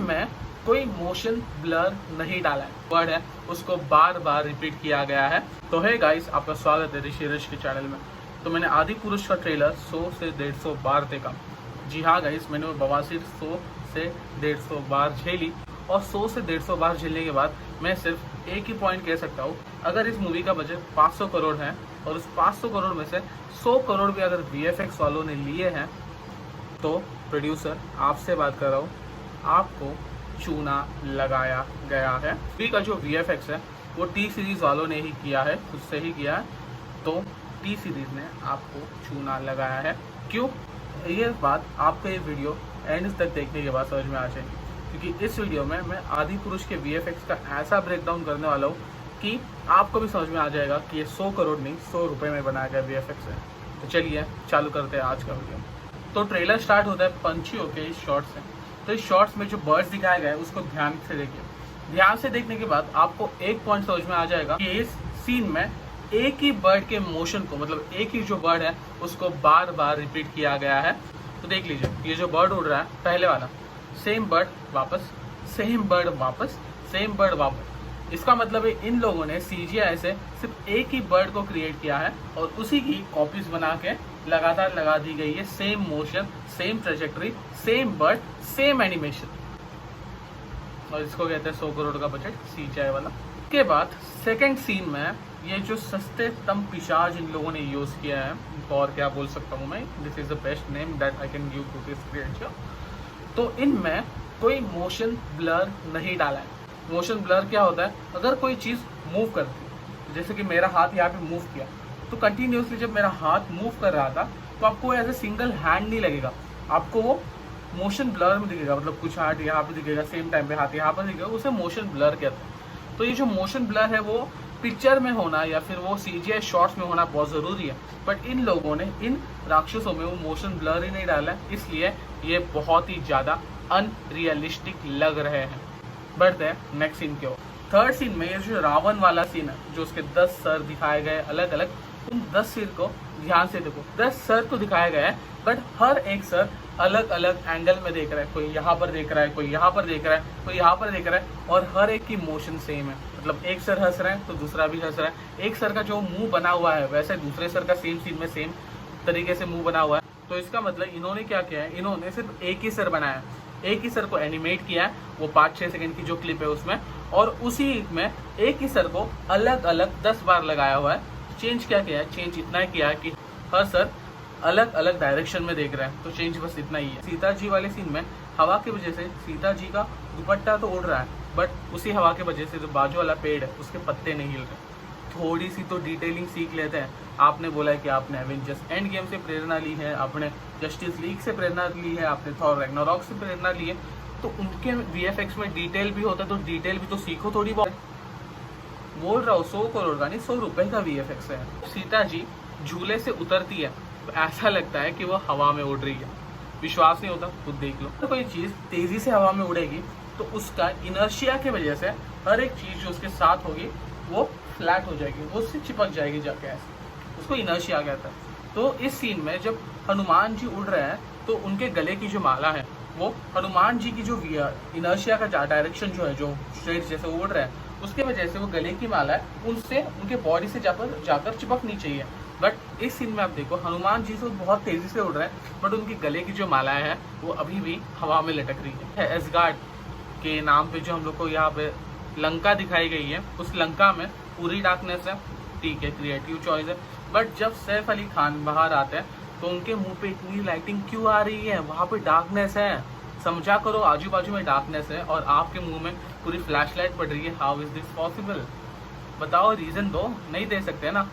इनमें कोई motion blur नहीं डाला है। वर्ड है उसको बार बार रिपीट किया गया है। तो है गाइस, आपका स्वागत है ऋषि ऋष के चैनल में। तो मैंने आदि पुरुष का ट्रेलर 100 से 150 बार देखा। जी हाँ गाइस, मैंने वो बवासीर 100 से 150 बार झेली और 100 से 150 बार झेलने के बाद मैं सिर्फ एक ही पॉइंट कह सकता हूँ, अगर इस मूवी का बजट 500 करोड़ है और उस 500 करोड़ में से 100 करोड़ भी अगर VFX वालों ने लिए हैं तो प्रोड्यूसर आपसे बात कर रहा हूँ, आपको चूना लगाया गया है। मूवी का जो VFX है वो T सीरीज वालों ने ही किया है, खुद से ही किया है। तो T सीरीज ने आपको चूना लगाया है। क्यों? ये बात आपको ये वीडियो एंड तक देखने के बाद समझ में आ जाएगी, क्योंकि इस वीडियो में मैं आदि पुरुष के VFX का ऐसा ब्रेकडाउन करने वाला हूँ कि आपको भी समझ में आ जाएगा कि ये 100 करोड़ नहीं 100 रुपये में बनाया गया VFX है। तो चलिए चालू करते हैं आज का वीडियो। तो ट्रेलर स्टार्ट होता है पंछियों के इस शॉर्ट से। तो इस शॉर्ट्स में जो बर्ड्स दिखाए गए उसको ध्यान से देखिए। ध्यान से देखने के बाद आपको एक पॉइंट समझ में आ जाएगा कि इस सीन में एक ही बर्ड के मोशन को, मतलब एक ही जो बर्ड है उसको बार बार रिपीट किया गया है। तो देख लीजिए, ये जो बर्ड उड़ रहा है पहले वाला, सेम बर्ड वापस, सेम बर्ड वापस, सेम बर्ड वापस। इसका मतलब है इन लोगों ने CGI से सिर्फ एक ही बर्ड को क्रिएट किया है और उसी की कॉपीज बना के लगातार लगा दी गई है। Same motion, same trajectory, same bird, same animation. और इसको कहते हैं 100 करोड़ का बजट CGI वाला। के बाद सेकंड सीन में ये जो सस्ते तम पिशाच इन लोगों ने यूज किया है, और क्या बोल सकता हूँ मैं, this is the best name that I can give to this creature. तो इनमें कोई मोशन ब्लर नहीं डाला है। मोशन ब्लर क्या होता है? अगर कोई चीज मूव करती है, जैसे कि मेरा हाथ यहाँ पे मूव किया, तो कंटिन्यूसली जब मेरा हाथ मूव कर रहा था तो आपको एज ए सिंगल हैंड नहीं लगेगा, आपको वो मोशन ब्लर में दिखेगा। मतलब कुछ हाथ यहाँ पे दिखेगा, सेम टाइम पे हाथ यहाँ पर दिखेगा, उसे मोशन ब्लर कहते हैं। तो ये जो मोशन ब्लर है वो पिक्चर में होना या फिर वो CGI शॉट्स में होना बहुत ज़रूरी है, बट इन लोगों ने, इन राक्षसों में वो मोशन ब्लर ही नहीं डाला है, इसलिए ये बहुत ही ज़्यादा अनरियलिस्टिक लग रहे हैं। बढ़ते हैं नेक्स्ट सीन की ओर। थर्ड सीन में ये जो रावण वाला सीन है, जो उसके 10 सर दिखाए गए अलग अलग, उन 10 सिर को ध्यान से देखो। 10 सर तो दिखाया गया है, बट हर एक सर अलग अलग एंगल में देख रहा है। कोई यहाँ पर देख रहा है, कोई यहाँ पर देख रहा है, कोई यहाँ पर देख रहा है, और हर एक की मोशन सेम है। मतलब एक सर हंस रहा है तो दूसरा भी हंस रहा है। एक सर का जो मुंह बना हुआ है वैसे दूसरे सर का सेम सीन में सेम तरीके से मुंह बना हुआ है। तो इसका मतलब इन्होंने क्या किया है, इन्होंने सिर्फ एक ही सर बनाया है, एक ही सर को एनिमेट किया है, वो 5-6 सेकंड की जो क्लिप है उसमें, और उसी में एक ही सर को अलग अलग 10 बार लगाया हुआ है। चेंज क्या किया है? चेंज इतना ही किया है कि हर सर अलग अलग डायरेक्शन में देख रहा है। तो चेंज बस इतना ही है। सीता जी वाले सीन में हवा की वजह से सीता जी का दुपट्टा तो उड़ रहा है, बट उसी हवा की वजह से जो बाजू वाला पेड़ है उसके पत्ते नहीं हिल रहे। थोड़ी सी तो डिटेलिंग सीख लेते हैं। आपने बोला है कि आपने एवेंजर्स एंड गेम से प्रेरणा ली है, आपने जस्टिस लीग से प्रेरणा ली है, आपने थॉर रैग्नारॉक से प्रेरणा ली है, तो उनके VFX में डिटेल भी होता है, तो डिटेल भी तो सीखो थोड़ी बहुत। बोल रहा हूँ 100 करोड़ का नहीं 100 रुपए का VFX है। सीता जी झूले से उतरती है तो ऐसा लगता है कि वो हवा में उड़ रही है। विश्वास नहीं होता? खुद देख लो। तो कोई चीज़ तेजी से हवा में उड़ेगी तो उसका इनर्शिया की वजह से हर एक चीज़ जो उसके साथ होगी वो फ्लैट हो जाएगी, वो उससे चिपक जाएगी जाके, ऐसे उसको इनर्शिया कहता है। तो इस सीन में जब हनुमान जी उड़ रहे हैं तो उनके गले की जो माला है वो हनुमान जी की जो इनर्शिया का डायरेक्शन जो है, जो स्ट्रेट जैसे उड़ रहे हैं, उसके वजह से वो गले की माला है उनसे उनके बॉडी से जाकर चिपकनी चाहिए। बट इस सीन में आप देखो हनुमान जी तो बहुत तेजी से उड़ रहे हैं, बट उनकी गले की जो माला है वो अभी भी हवा में लटक रही है। एसगार्ड के नाम पे जो हम लोग को यहाँ पे लंका दिखाई गई है, उस लंका में पूरी डार्कनेस है। ठीक है, क्रिएटिव चॉइस है, बट जब सैफ अली खान बाहर आते हैं तो उनके मुंह पे इतनी लाइटिंग क्यों आ रही है? वहाँ पे डार्कनेस है, समझा करो, आजू बाजू में डार्कनेस है और आपके मुंह में पूरी फ्लैशलाइट पड़ रही है। How is this possible? बताओ, रीजन दो। नहीं दे सकते ना।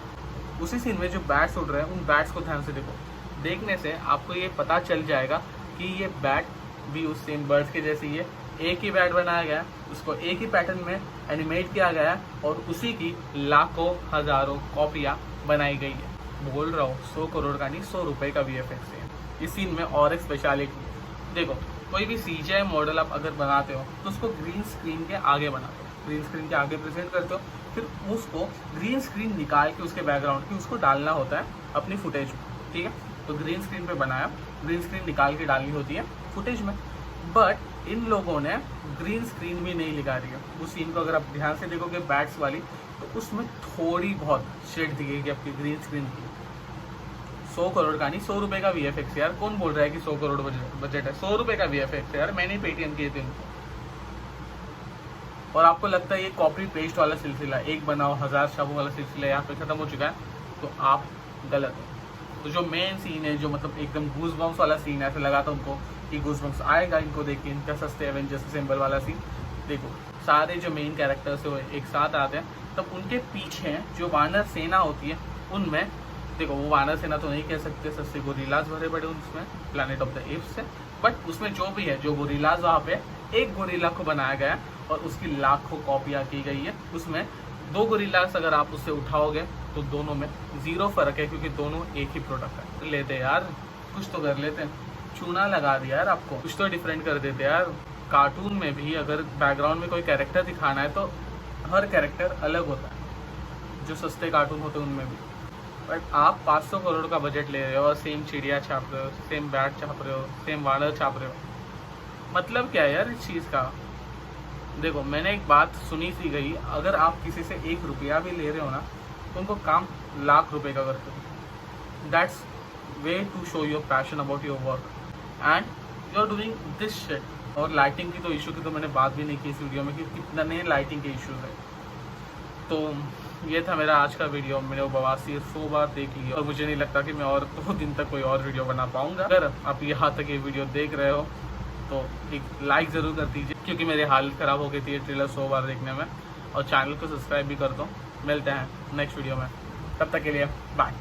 उसी सीन में जो बैट्स उड़ रहे हैं उन बैट्स को ध्यान से देखो। देखने से आपको ये पता चल जाएगा कि ये बैट भी उस सेम बर्ड्स के जैसे ही है। एक ही बैट बनाया गया है, उसको एक ही पैटर्न में एनिमेट किया गया है और उसी की लाखों हजारों कॉपियाँ बनाई गई है। बोल रहा हूँ 100 करोड़ का नहीं 100 रुपये का VFX है। इस सीन में और एक स्पेशलिटी देखो, कोई भी CGI मॉडल आप अगर बनाते हो तो उसको ग्रीन स्क्रीन के आगे बनाते हो, ग्रीन स्क्रीन के आगे प्रेजेंट करते हो, फिर उसको ग्रीन स्क्रीन निकाल के उसके बैकग्राउंड की उसको डालना होता है अपनी फुटेज में। ठीक है, तो ग्रीन स्क्रीन पे बनाया, ग्रीन स्क्रीन निकाल के डालनी होती है फुटेज में। बट इन लोगों ने ग्रीन स्क्रीन भी नहीं लगा रही है। उस सीन को अगर आप ध्यान से देखोगे बैट्स वाली, तो उसमें थोड़ी बहुत शेड दिखेगी आपकी ग्रीन स्क्रीन की। 100 करोड़ का नहीं, 100 रुपये का VFX यार। कौन बोल रहा है कि 100 करोड़ बजट है? 100 रुपये का VFX यार, मैंने पेटीएम किए थे उनको। और आपको लगता है ये कॉपी पेस्ट वाला सिलसिला, एक बनाओ 1000 छापो वाला सिलसिला यहाँ पे खत्म हो चुका है, तो आप गलत हो। तो जो मेन सीन है, जो मतलब एकदम गूज बम्स वाला सीन है, ऐसा लगा था उनको कि गूज बम्स आएगा इनको देख के, इनका सस्ते एवेंजर्स सिंबल वाला सीन। देखो सारे जो मेन कैरेक्टर्स है वो एक साथ आते हैं, तब उनके पीछे जो वानर सेना होती है उनमें, देखो वो वानर सेना तो नहीं कह सकते, सस्ते गोरिल्लाज भरे पड़े उसमें प्लैनेट ऑफ द एप्स से, बट उसमें जो भी है, जो गोरिल्लाज वहाँ पे एक गोरिल्ला को बनाया गया है और उसकी लाखों कॉपियाँ की गई है। उसमें 2 गोरिल्लास अगर आप उससे उठाओगे तो दोनों में 0 फर्क है, क्योंकि दोनों एक ही प्रोडक्ट है। तो लेते यार, कुछ तो कर लेते हैं। चूना लगा दिया यार आपको, कुछ तो डिफरेंट कर देते यार। कार्टून में भी अगर बैकग्राउंड में कोई कैरेक्टर दिखाना है तो हर कैरेक्टर अलग होता है, जो सस्ते कार्टून होते हैं उनमें भी। बट आप 500 करोड़ का बजट ले रहे हो और सेम चिड़िया छाप रहे हो, सेम बैट छाप रहे हो, सेम वानर छाप रहे हो, मतलब क्या है यार इस चीज़ का? देखो मैंने एक बात सुनी सी गई, अगर आप किसी से 1 रुपया भी ले रहे हो ना, तो उनको काम लाख रुपए का करते हो। That's way to show your passion about your work and you are doing this shit. और लाइटिंग की तो इशू की तो मैंने बात भी नहीं की इस वीडियो में कि कितने लाइटिंग के इश्यूज है। तो ये था मेरा आज का वीडियो। मैंने वो बवासीर 100 बार देख लिया और मुझे नहीं लगता कि मैं और 2 दिन तक कोई और वीडियो बना पाऊंगा। अगर आप यहाँ तक ये वीडियो देख रहे हो तो एक लाइक ज़रूर कर दीजिए, क्योंकि मेरी हालत ख़राब हो गई थी ये ट्रेलर 100 बार देखने में। और चैनल को सब्सक्राइब भी कर दो। मिलते हैं नेक्स्ट वीडियो में, तब तक के लिए बाय।